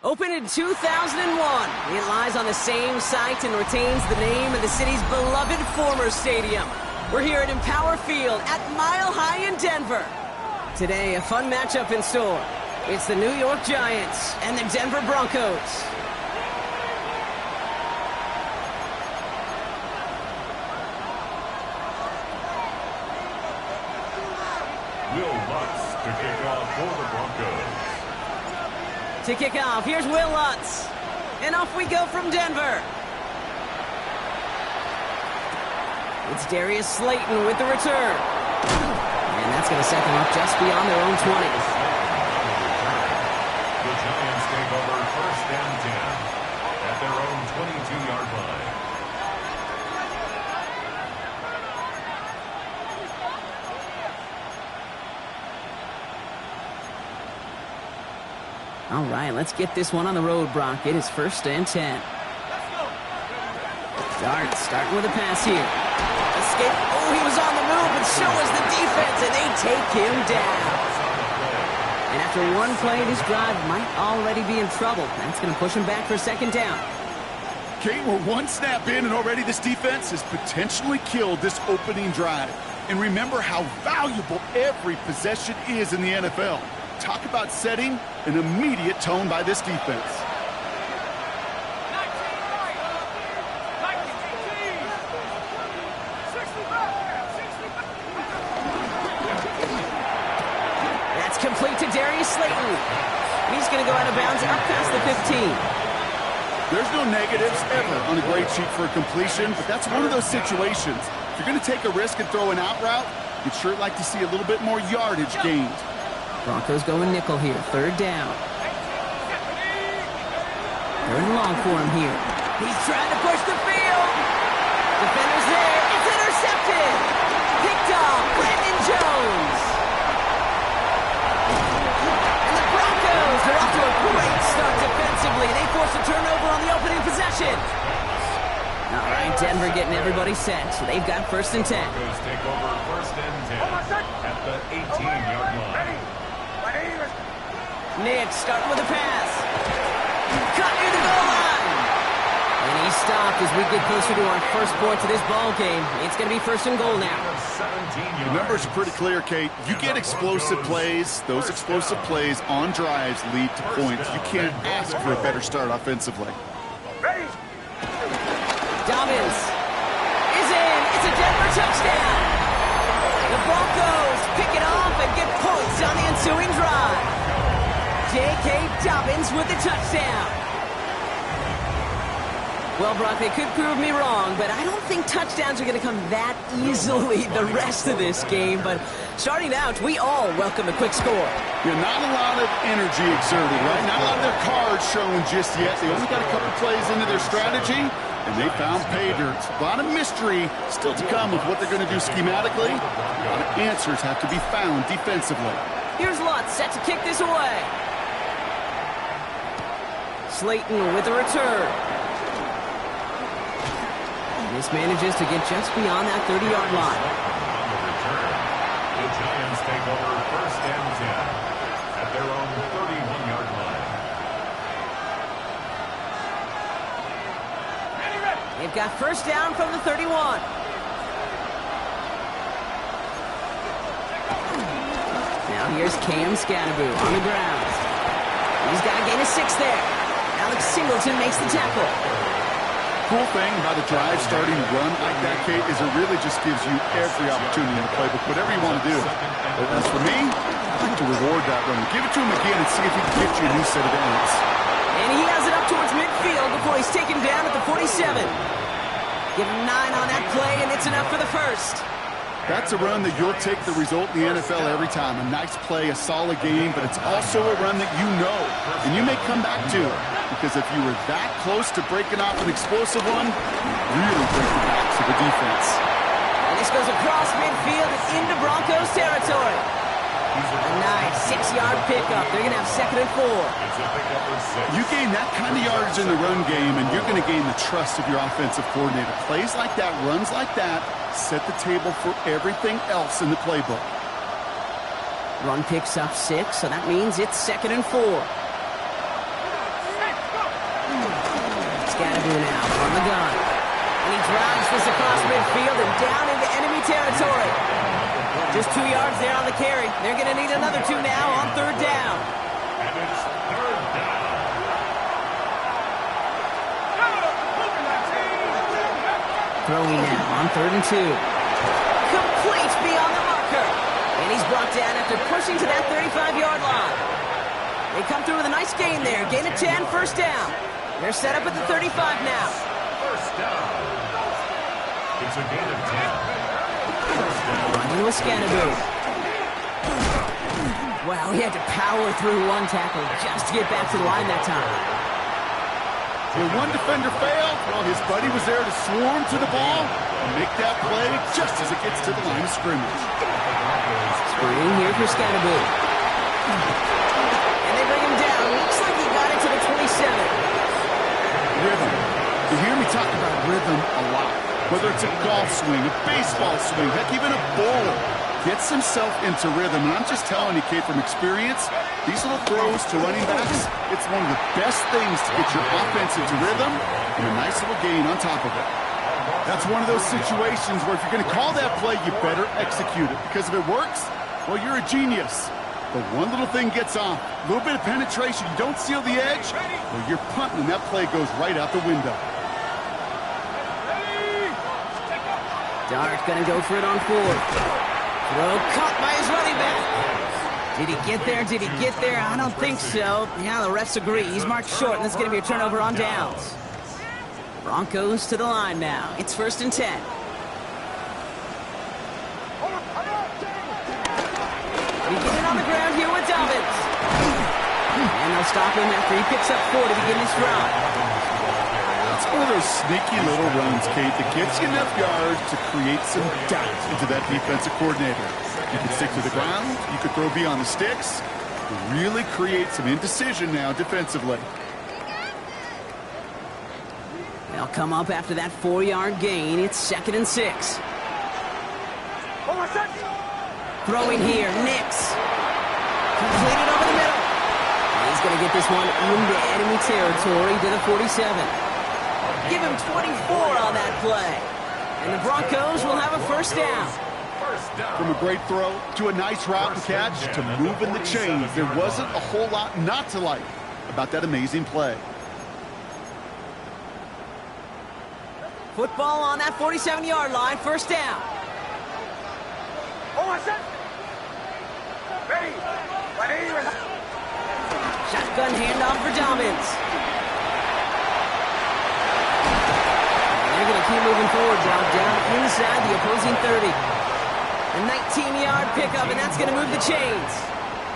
Opened in 2001, it lies on the same site and retains the name of the city's beloved former stadium. We're here at Empower Field at Mile High in Denver. Today, a fun matchup in store. It's the New York Giants and the Denver Broncos. Will Lutz to kick off for the Broncos. To kick off, here's Will Lutz. And off we go from Denver. It's Darius Slayton with the return. And that's going to set them up just beyond their own 20. The Giants take over first and 10 at their own 22-yard line. All right, let's get this one on the road, Brock. It is first and 10. Starting with a pass here. Escape. Oh, he was on the move, and so was the defense, and they take him down. And after one play, this drive might already be in trouble. That's going to push him back for second down. Kate, we're one snap in, and already this defense has potentially killed this opening drive. And remember how valuable every possession is in the NFL. Talk about setting an immediate tone by this defense. That's complete to Darius Slayton. He's going to go out of bounds up past the 15. There's no negatives ever on a grade sheet for a completion, but that's one of those situations. If you're going to take a risk and throw an out route, you'd sure like to see a little bit more yardage gained. Broncos going nickel here, third down. Third and long for him here. He's trying to push the field. Defender's there. It's intercepted. Picked off. Brandon Jones. And the Broncos are off to a great start defensively. They force a turnover on the opening possession. All right, Denver getting everybody set. So they've got first and 10. Broncos take over first and 10 at the 18-yard line. Nick starting with a pass. Cut near the goal line. And he stopped as we get closer to our first points of this ball game. It's going to be first and goal now. The numbers are pretty clear, Kate. You get explosive plays. Those explosive plays on drives lead to points. You can't ask for a better start offensively. Dobbins is in. It's a Denver touchdown. The Broncos pick it off and get points on the ensuing drive. J.K. Dobbins with the touchdown. Well, Brock, they could prove me wrong, but I don't think touchdowns are going to come that easily the rest of this game. But starting out, we all welcome a quick score. Yeah, not a lot of energy exerted, right? Not a lot of their cards showing just yet. They only got a couple plays into their strategy, and they found pay dirt. A lot of mystery still to come with what they're going to do schematically. A lot of answers have to be found defensively. Here's Lutz set to kick this away. Slayton with a return. This manages to get just beyond that 30-yard line. On the return, the Giants take over first and 10 at their own 31-yard line. They've got first down from the 31. Now here's Cam Scatterbo on the ground. He's got to gain a 6 there. Alex Singleton makes the tackle. Cool thing about a drive starting to run like that, Kate, is it really just gives you every opportunity in the playbook, whatever you want to do. But as for me, I like to reward that run. Give it to him again and see if he can get you a new set of downs. And he has it up towards midfield before he's taken down at the 47. Give him 9 on that play, and it's enough for the first. That's a run that you'll take the result in the NFL every time. A nice play, a solid game, but it's also a run that you know, and you may come back to it. Because if you were that close to breaking off an explosive one, you really break the backs of the defense. And this goes across midfield and into Broncos territory. A nice 6-yard pickup. They're going to have second and 4. You gain that kind of yardage in the run game, and you're going to gain the trust of your offensive coordinator. Plays like that, runs like that, set the table for everything else in the playbook. Run picks up 6, so that means it's second and 4. Scadaboo now from the gun. And he drives this across midfield and down into enemy territory. Just 2 yards there on the carry. They're going to need another 2 now on third down. And it's third down. Throwing now on 3rd and 2. Complete beyond the marker. And he's brought down after pushing to that 35-yard line. They come through with a nice gain there. Gain of 10, first down. They're set up at the 35 now. First down. It's a gain of 10. First down. Running with Scadaboo. Wow, he had to power through one tackle just to get back to the line that time. When one defender failed, well, his buddy was there to swarm to the ball and make that play just as it gets to the line of scrimmage. Screen here for Scadaboo. And they bring him down. Looks like he got it to the 27. Rhythm. You hear me talk about rhythm a lot. Whether it's a golf swing, a baseball swing, heck, even a bowler gets himself into rhythm. And I'm just telling you, kid, from experience, these little throws to running backs, it's one of the best things to get your offense into rhythm and a nice little gain on top of it. That's one of those situations where if you're going to call that play, you better execute it. Because if it works, well, you're a genius. But one little thing gets off, a little bit of penetration, you don't seal the edge, well, you're punting and that play goes right out the window. Dart gonna go for it on 4th. Throw caught by his running back. Did he get there? Did he get there? I don't think so. Yeah, the refs agree. He's marked short, and this is going to be a turnover on downs. Broncos to the line now. It's 1st and 10. Beginning on the ground here with Dobbins. And they'll stop him after he picks up 4 to begin his drive. It's one of those sneaky little runs, Kate, that gets you enough yards to create some doubt into that defensive coordinator. You can stick to the ground, you could throw beyond the sticks, really create some indecision now defensively. They'll come up after that 4-yard gain. It's 2nd and 6. Throwing here, Nix. Completed over the middle. He's going to get this one into enemy territory to the 47. Give him 24 on that play. And the Broncos will have a first down. From a great throw to a nice route and catch to moving the chains, there wasn't a whole lot not to like about that amazing play. Football on that 47-yard line, first down. Shotgun handoff for Dobbins. They're going to keep moving forward, down inside the opposing 30. A 19-yard pickup, and that's going to move the chains.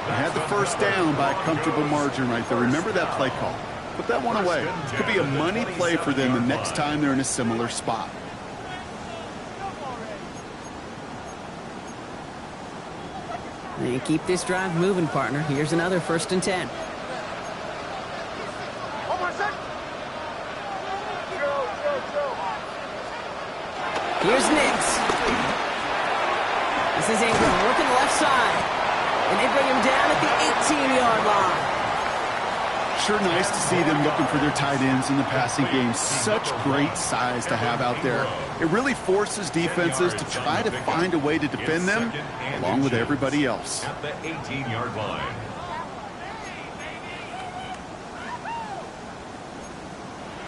They had the first down by a comfortable margin right there. Remember that play call. Put that one away. Could be a money play for them the next time they're in a similar spot. They keep this drive moving, partner. Here's another 1st and 10. Here's Nix. This is Ingram working left side. And they bring him down at the 18-yard line. Sure nice to see them looking for their tight ends in the passing game. Such great size to have out there. It really forces defenses to try to find a way to defend them along with everybody else. At the 18-yard line.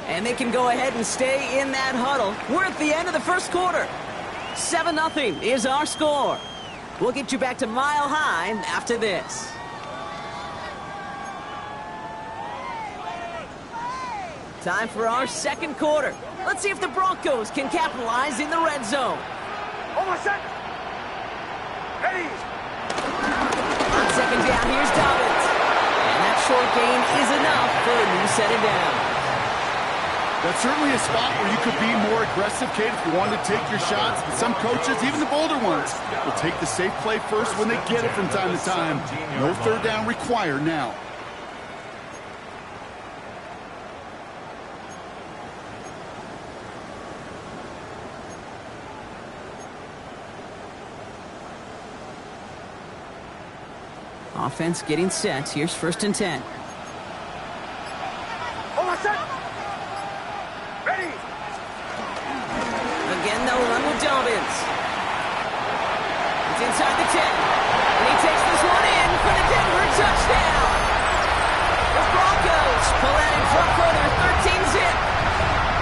And they can go ahead and stay in that huddle. We're at the end of the first quarter. 7-0 is our score. We'll get you back to Mile High after this. Time for our second quarter. Let's see if the Broncos can capitalize in the red zone. Ready. On second down, here's Dobbins. And that short gain is enough for a new set of downs. That's certainly a spot where you could be more aggressive, Kate, if you wanted to take your shots. But some coaches, even the bolder ones, will take the safe play first when they get it from time to time. No third down required now. Offense getting set. Here's 1st and 10. Again, they'll run with Dobbins. It's inside the 10. And he takes this one in for the Denver touchdown. The Broncos pull out in front for their 13-zip.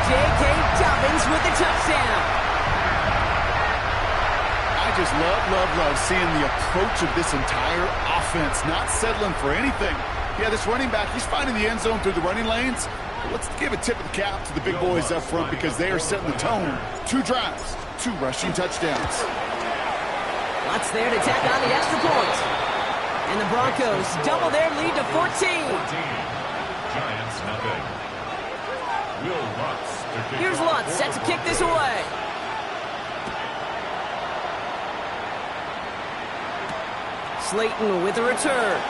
J.K. Dobbins with the touchdown. I just love seeing the approach of this entire offense, not settling for anything. Yeah, this running back, he's finding the end zone through the running lanes. But let's give a tip of the cap to the big boys up front because they are setting the tone. 2 drives, 2 rushing touchdowns. Lots there to tack on the extra point. And the Broncos double their lead to 14. Giants nothing. Will Lutz. Here's Lutz set to kick this away. Slayton with a return.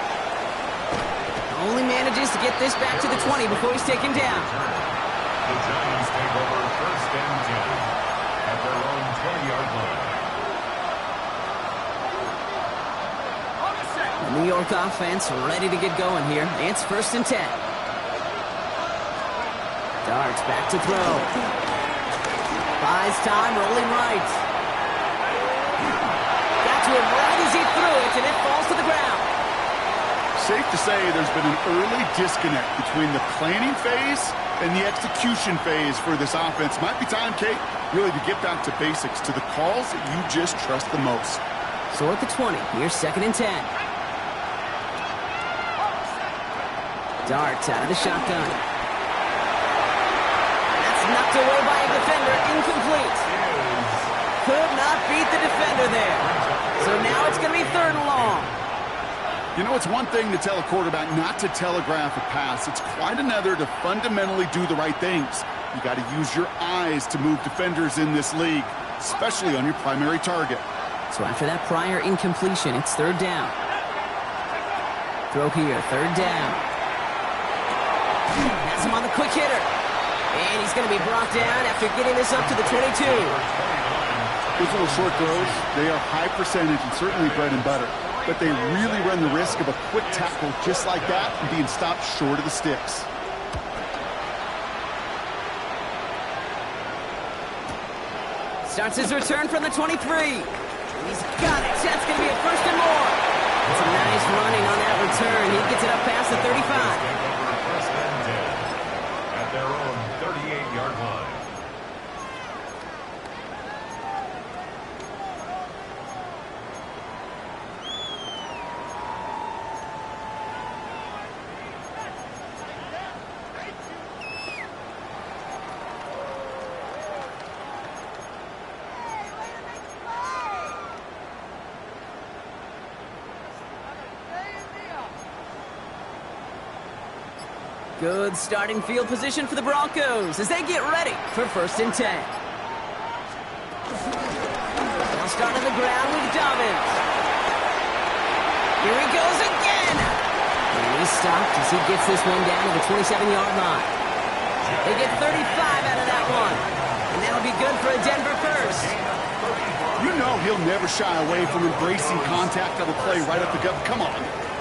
Only manages to get this back to the 20 before he's taken down. The Giants take over first and 10 at their own 20-yard line. The New York offense ready to get going here. It's first and 10. Darts back to throw. Buys time, rolling right. Got to him right as he threw it, and it falls to the ground. Safe to say there's been an early disconnect between the planning phase and the execution phase for this offense. Might be time, Kate, really to get back to basics, to the calls that you just trust the most. So at the 20, here's second and 10. Darts out of the shotgun. That's knocked away by a defender, incomplete. Could not beat the defender there. So now it's going to be third and long. You know, it's one thing to tell a quarterback not to telegraph a pass. It's quite another to fundamentally do the right things. You got to use your eyes to move defenders in this league, especially on your primary target. So after that prior incompletion, it's third down. Throw here, third down. Has him on the quick hitter. And he's going to be brought down after getting this up to the 22. Those little short throws, they are high percentage and certainly bread and butter. But they really run the risk of a quick tackle just like that and being stopped short of the sticks. Starts his return from the 23. He's got it. That's going to be a first and more. It's a nice running on that return. He gets it up past the 35. First and 10 at their own 38-yard line. Good starting field position for the Broncos as they get ready for first and 10. They'll start on the ground with Dobbins. Here he goes again. And he's stopped as he gets this one down to the 27-yard line. They get 35 out of that one. And that'll be good for a Denver first. You know he'll never shy away from embracing contact on the play right up the gut. Come on.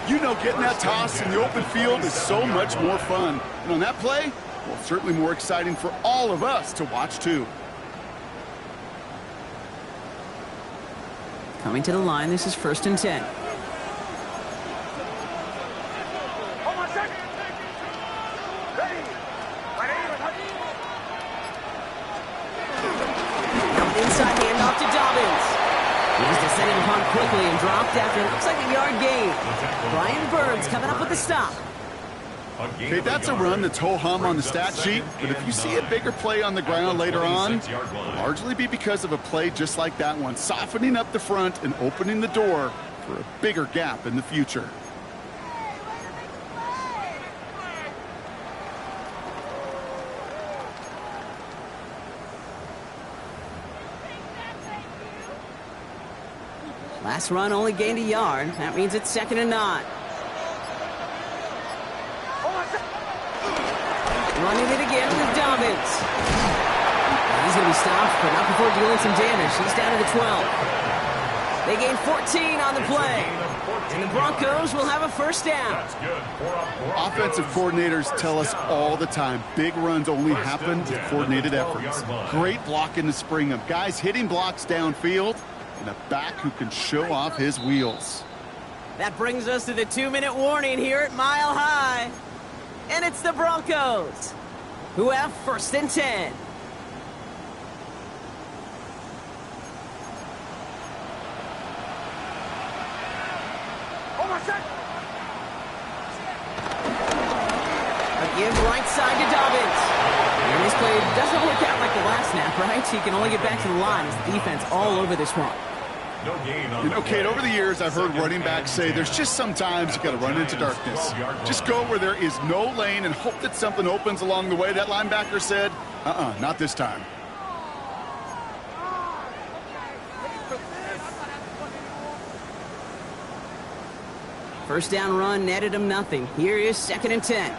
You know getting that toss in the open field is so much more fun. And on that play, well, certainly more exciting for all of us to watch too. Coming to the line, this is first and 10. Inside handoff to Dobbins. He was descending upon quickly and dropped after it looks like a yard gain. Brian Burns coming up with the stop. Okay, that's a run that's ho-hum on the stat sheet, but if you see a bigger play on the ground later on, it'll largely be because of a play just like that one, softening up the front and opening the door for a bigger gap in the future. Last run only gained a yard. That means it's second and 9. Running it again with Dobbins. He's going to be stopped, but not before dealing some damage. He's down to the 12. They gain 14 on the play. And the Broncos will have a first down. That's good. Offensive coordinators tell us all the time, big runs only happen with coordinated efforts. Great block in the spring of guys hitting blocks downfield and a back who can show off his wheels. That brings us to the 2-minute warning here at Mile High. And it's the Broncos who have first and 10. Again, right side to Dobbins. And this play doesn't work out like the last snap, right? He can only get back to the line as the defense all over this one. No gain on You know, Kate, over the years, I've heard running backs say there's just sometimes you got to run into darkness. Just go where there is no lane and hope that something opens along the way. That linebacker said, not this time. First down run netted him nothing. Here is 2nd and 10.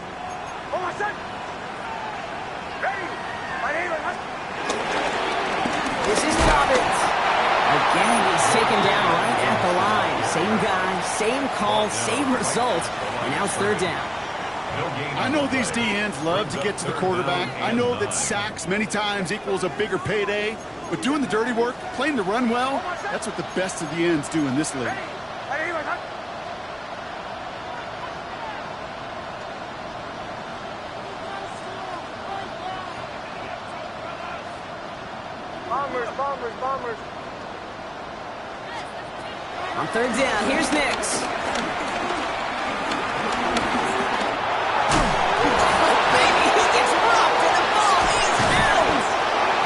This is Dobbins. Again, he's taken down right at the line. Same guy, same call, same result. And now it's 3rd down. I know these D-ends love to get to the quarterback. I know that sacks many times equals a bigger payday. But doing the dirty work, playing the run well, that's what the best of the ends do in this league. Bombers. On 3rd down, here's Nix. Baby, he gets rocked and the ball is out.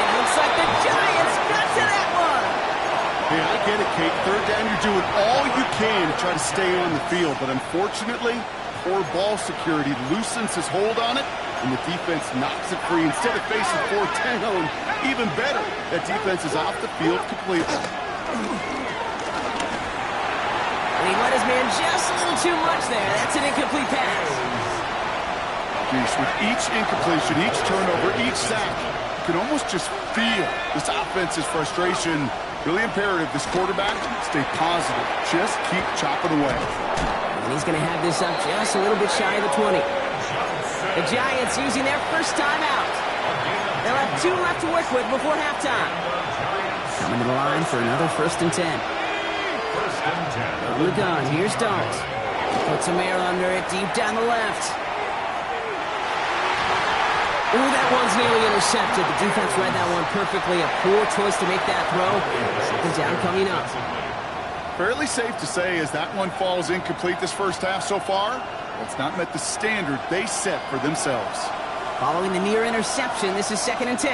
It looks like the Giants got to that one. Hey, I get it, Kate. 3rd down, you're doing all you can to try to stay on the field. But unfortunately, poor ball security loosens his hold on it, and the defense knocks it free instead of facing 4-10. And even better, that defense is off the field completely. And he let his man just a little too much there. That's an incomplete pass. Geez, with each incompletion, each turnover, each sack, you can almost just feel this offense's frustration. Really imperative, this quarterback, stay positive. Just keep chopping away. And he's going to have this up just a little bit shy of the 20. The Giants using their first time out. They'll have 2 left to work with before halftime. Coming to the line for another 1st and 10. On the gun, here's Dart. Puts some air under it, deep down the left. Ooh, that one's nearly intercepted. The defense read that one perfectly. A poor choice to make that throw. 2nd down coming up. Fairly safe to say as that one falls incomplete this first half so far, it's not met the standard they set for themselves. Following the near interception, this is 2nd and 10.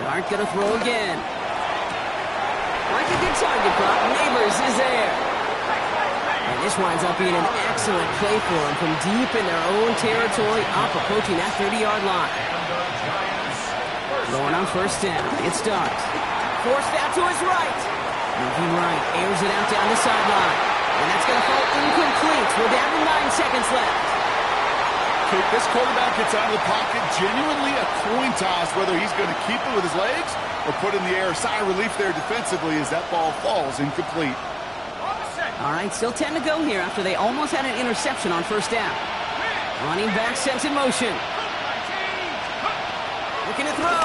Dart gonna throw again. Like a good target prop, Neighbors is there. And this winds up being an excellent play for them from deep in their own territory, up approaching that 30-yard line. Going on 1st down, it's Dart. Forced out to his right. Moving right, airs it out down the sideline. And that's going to fall incomplete. We're down to 9 seconds left. Kate, this quarterback gets out of the pocket, genuinely a coin toss whether he's going to keep it with his legs or put in the air. Sigh of relief there defensively as that ball falls incomplete. All right, still 10 to go here after they almost had an interception on 1st down. Running back sent in motion. Looking to throw.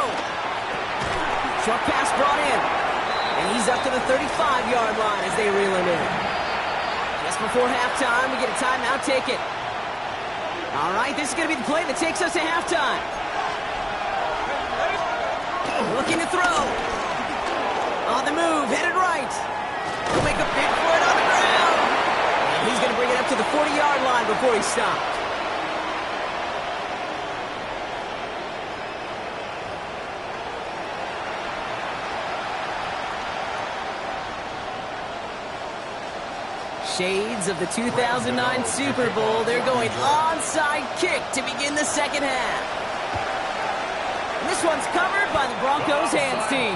Short pass brought in. And he's up to the 35-yard line as they reel him in. Just before halftime, we get a timeout ticket. All right, this is going to be the play that takes us to halftime. Looking to throw. On the move, headed right. He'll make a big play on the ground. And he's going to bring it up to the 40-yard line before he stops. Shades of the 2009 Super Bowl. They're going onside kick to begin the 2nd half. And this one's covered by the Broncos hands team.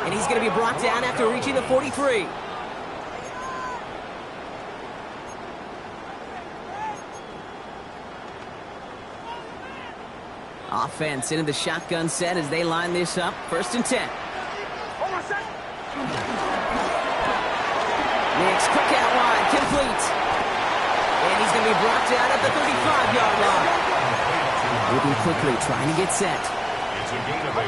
And he's going to be brought down after reaching the 43. Offense into the shotgun set as they line this up. 1st and 10. Nix, quick out wide, complete. And he's going to be brought down at the 35-yard line. Moving quickly, trying to get set. It's a gain of 8.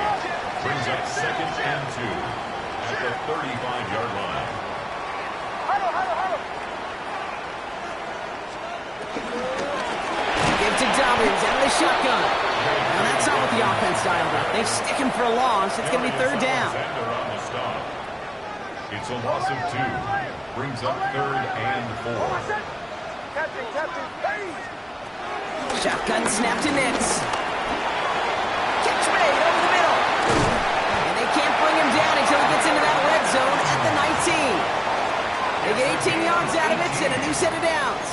Brings up 2nd and 2 at the 35-yard line. Give to Dobbins out of the shotgun. Now that's not what the offense dialed up. They stick him for a loss. It's going to be 3rd down. It's a loss of 2. Brings up 3rd and 4. Shotgun snap to Nix. Catch made over the middle. And they can't bring him down until he gets into that red zone at the 19. They get 18 yards out of it and a new set of downs.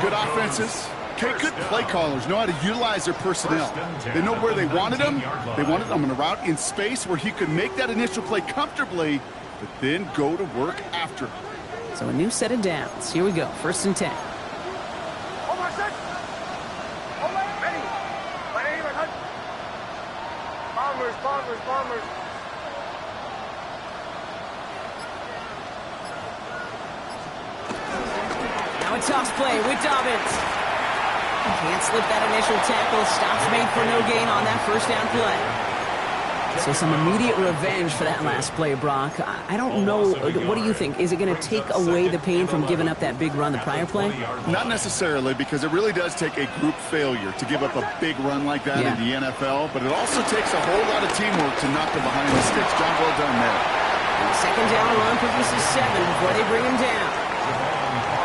Good offenses. Okay, good play callers know how to utilize their personnel. They know where they wanted them. They wanted them on a route in space where he could make that initial play comfortably, but then go to work after. So a new set of downs. Here we go. 1st and 10. Bombers. Now a toss play with Dobbins. Can't slip that initial tackle. Stops made for no gain on that 1st down play. So some immediate revenge for that last play, Brock. I don't know. What do you think? Is it going to take away the pain from giving up that big run the prior play? Not necessarily, because it really does take a group failure to give up a big run like that in the NFL, but it also takes a whole lot of teamwork to knock them behind the sticks. Job well done there. And 2nd down run produces 7 before they bring him down.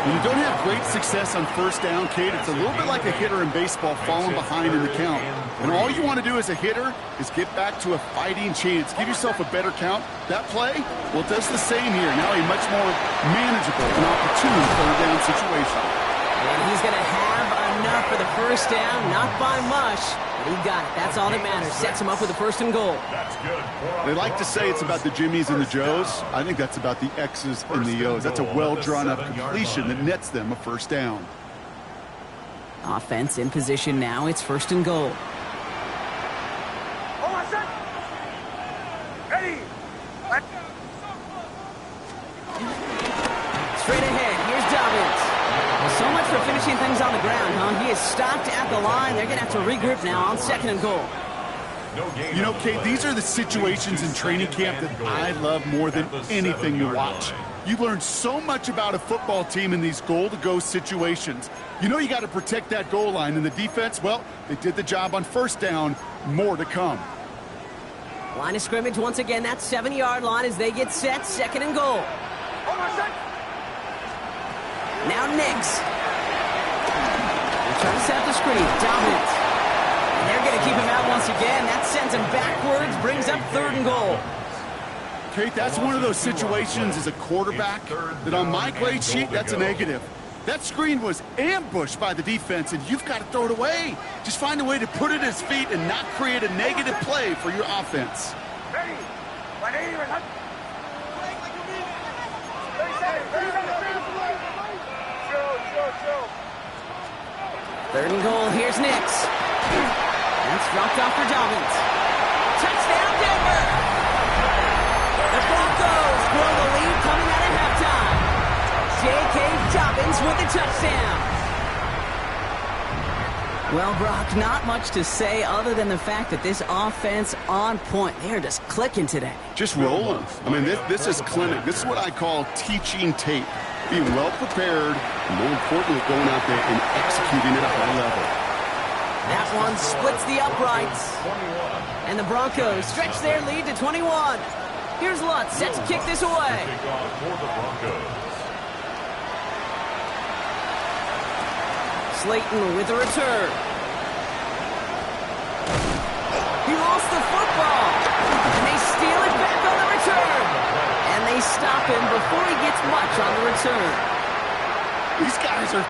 When you don't have great success on 1st down, Kate, it's a little bit like a hitter in baseball falling behind in the count. And all you want to do as a hitter is get back to a fighting chance. Give yourself a better count. That play, well, it does the same here. Now a much more manageable and opportune 3rd down situation. And he's going to have enough for the 1st down, not by much. But he got it. That's all that matters. Sets him up with a 1st and goal. That's good. They like to say it's about the Jimmies and the Joes. I think that's about the X's and the O's. That's a well-drawn-up completion that nets them a 1st down. Offense in position now. It's 1st and goal. Straight ahead. Here's Dobbins. Well, so much for finishing things on the ground, huh? He is stopped at the line. They're going to have to regroup now on 2nd and goal. You know, Kate, these are the situations in training camp that I love more than anything to watch. You learn so much about a football team in these goal-to-go situations. You know you got to protect that goal line, and the defense, well, they did the job on 1st down. More to come. Line of scrimmage once again. That 7-yard line as they get set. 2nd and goal. Now Nix. They're trying to set up the screen. Dobbins. And they're going to keep him out once again. That sends him backwards. Brings up 3rd and goal. Kate, that's one of those situations as a quarterback that on my grade sheet, that's a negative. That screen was ambushed by the defense, and you've got to throw it away. Just find a way to put it at his feet and not create a negative play for your offense. 3rd and goal. Here's Nix. That's dropped off for Dobbins. Touchdown, Denver! The Broncos grow the lead coming out of halftime. J.K. Dobbins with the touchdown. Well, Brock, not much to say other than the fact that this offense on point. They are just clicking today. Just rolling. I mean, this is clinic. This is what I call teaching tape. Being well prepared, and more importantly, going out there and executing at a high level. That one splits the uprights. And the Broncos stretch their lead to 21. Here's Lutz set to kick this away. Slayton with the return. He lost the football. And they steal it back on the return. And they stop him before he gets much on the return. These guys are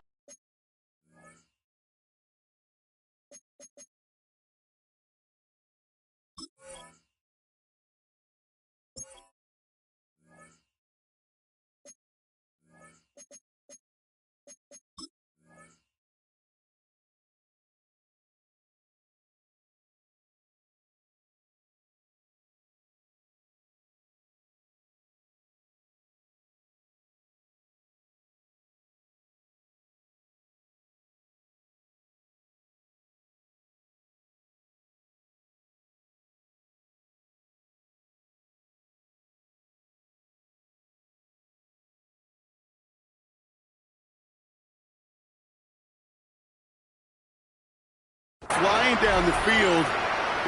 Flying down the field.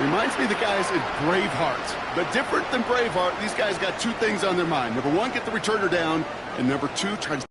Reminds me of the guys in Braveheart. But different than Braveheart, these guys got two things on their mind. Number one, get the returner down. And number two, try to